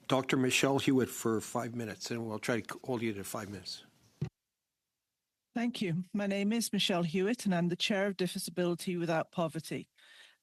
Dr. Michelle Hewitt for 5 minutes, and we'll try to hold you to 5 minutes. Thank you. My name is Michelle Hewitt, and I'm the Chair of Disability Without Poverty.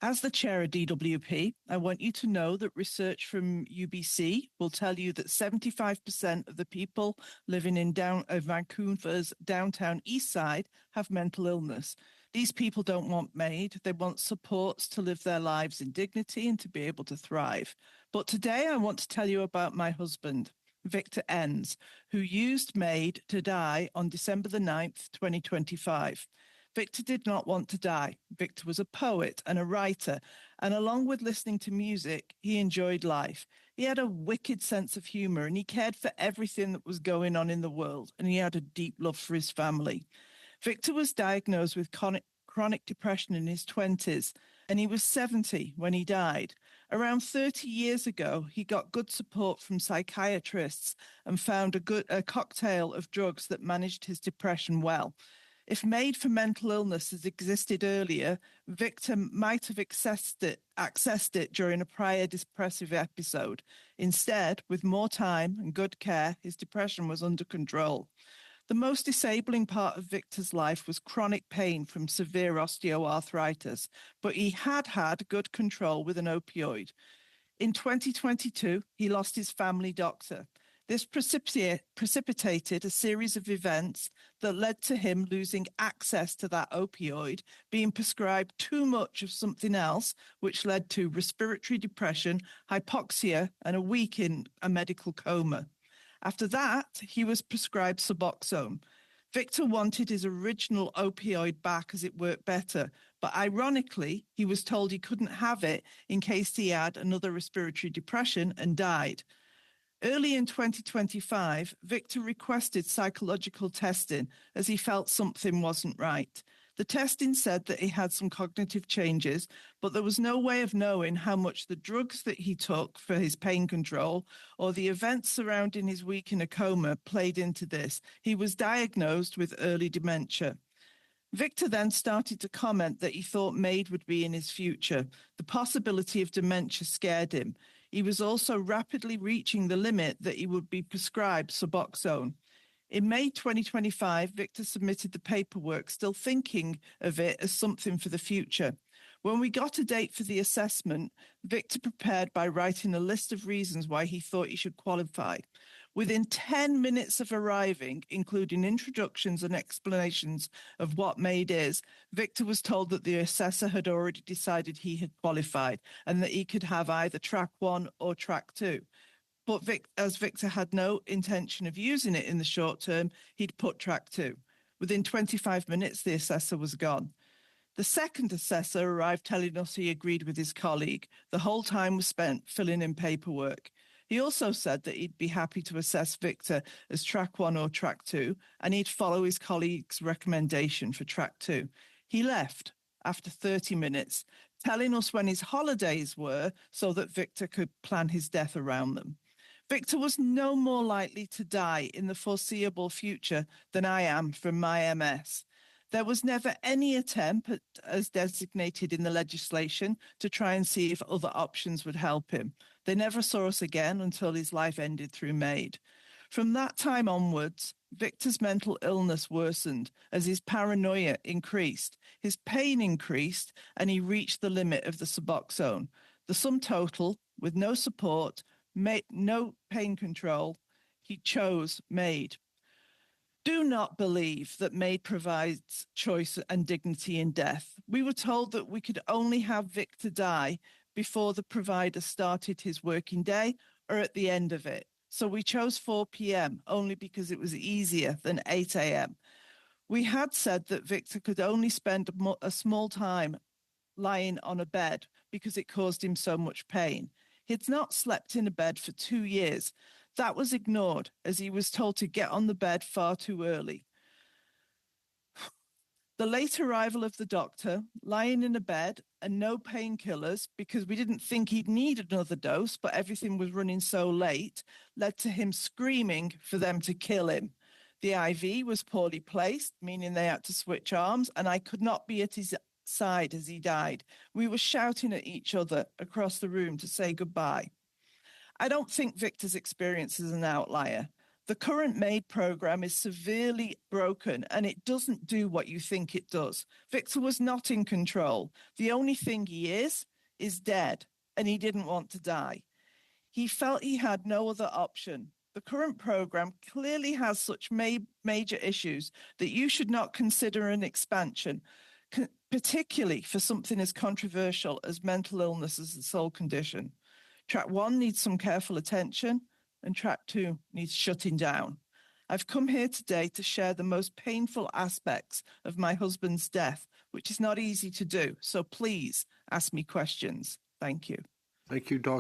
As the Chair of DWP, I want you to know that research from UBC will tell you that 75% of the people living in Vancouver's downtown east side have mental illness. These people don't want MAID. They want supports to live their lives in dignity and to be able to thrive. But today I want to tell you about my husband, Victor Enns, who used MAID to die on December the 9th, 2025. Victor did not want to die. Victor was a poet and a writer, and along with listening to music, he enjoyed life. He had a wicked sense of humor, and he cared for everything that was going on in the world, and he had a deep love for his family. Victor was diagnosed with chronic depression in his 20s, and he was 70 when he died. Around 30 years ago, he got good support from psychiatrists and found a cocktail of drugs that managed his depression well. If MAID for mental illness has existed earlier, Victor might have accessed it during a prior depressive episode. Instead, with more time and good care, his depression was under control. The most disabling part of Victor's life was chronic pain from severe osteoarthritis, but he had good control with an opioid. In 2022, he lost his family doctor. This precipitated a series of events that led to him losing access to that opioid, being prescribed too much of something else, which led to respiratory depression, hypoxia, and a week in a medical coma. After that, he was prescribed Suboxone. Victor wanted his original opioid back as it worked better, but ironically, he was told he couldn't have it in case he had another respiratory depression and died. Early in 2025, Victor requested psychological testing as he felt something wasn't right. The testing said that he had some cognitive changes, but there was no way of knowing how much the drugs that he took for his pain control or the events surrounding his week in a coma played into this. He was diagnosed with early dementia. Victor then started to comment that he thought MAID would be in his future. The possibility of dementia scared him. He was also rapidly reaching the limit that he would be prescribed Suboxone. In May 2025, Victor submitted the paperwork, still thinking of it as something for the future. When we got a date for the assessment, Victor prepared by writing a list of reasons why he thought he should qualify. Within 10 minutes of arriving, including introductions and explanations of what MAID is, Victor was told that the assessor had already decided he had qualified and that he could have either track 1 or track 2. But as Victor had no intention of using it in the short term, he'd put track 2. Within 25 minutes, the assessor was gone. The second assessor arrived telling us he agreed with his colleague. The whole time was spent filling in paperwork. He also said that he'd be happy to assess Victor as track 1 or track 2, and he'd follow his colleague's recommendation for track 2. He left after 30 minutes, telling us when his holidays were so that Victor could plan his death around them. Victor was no more likely to die in the foreseeable future than I am from my MS. There was never any attempt, as designated in the legislation, to try and see if other options would help him. They never saw us again until his life ended through MAID. From that time onwards, Victor's mental illness worsened as his paranoia increased, his pain increased, and he reached the limit of the Suboxone. The sum total, with no support, no pain control, he chose MAID. Do not believe that MAID provides choice and dignity in death. We were told that we could only have Victor die before the provider started his working day or at the end of it. So we chose 4 p.m. only because it was easier than 8 a.m. We had said that Victor could only spend a small time lying on a bed because it caused him so much pain. He'd not slept in a bed for 2 years. That was ignored as he was told to get on the bed far too early. The late arrival of the doctor, lying in a bed and no painkillers because we didn't think he'd need another dose, but everything was running so late, led to him screaming for them to kill him. The IV was poorly placed, meaning they had to switch arms, and I could not be at his side as he died. We were shouting at each other across the room to say goodbye. I don't think Victor's experience is an outlier. The current MAID program is severely broken and it doesn't do what you think it does. Victor was not in control. The only thing he is dead, and he didn't want to die. He felt he had no other option. The current program clearly has such major issues that you should not consider an expansion, particularly for something as controversial as mental illness as the sole condition. Track 1 needs some careful attention, and track 2 needs shutting down. I've come here today to share the most painful aspects of my husband's death, which is not easy to do. So please ask me questions. Thank you. Thank you, Dr.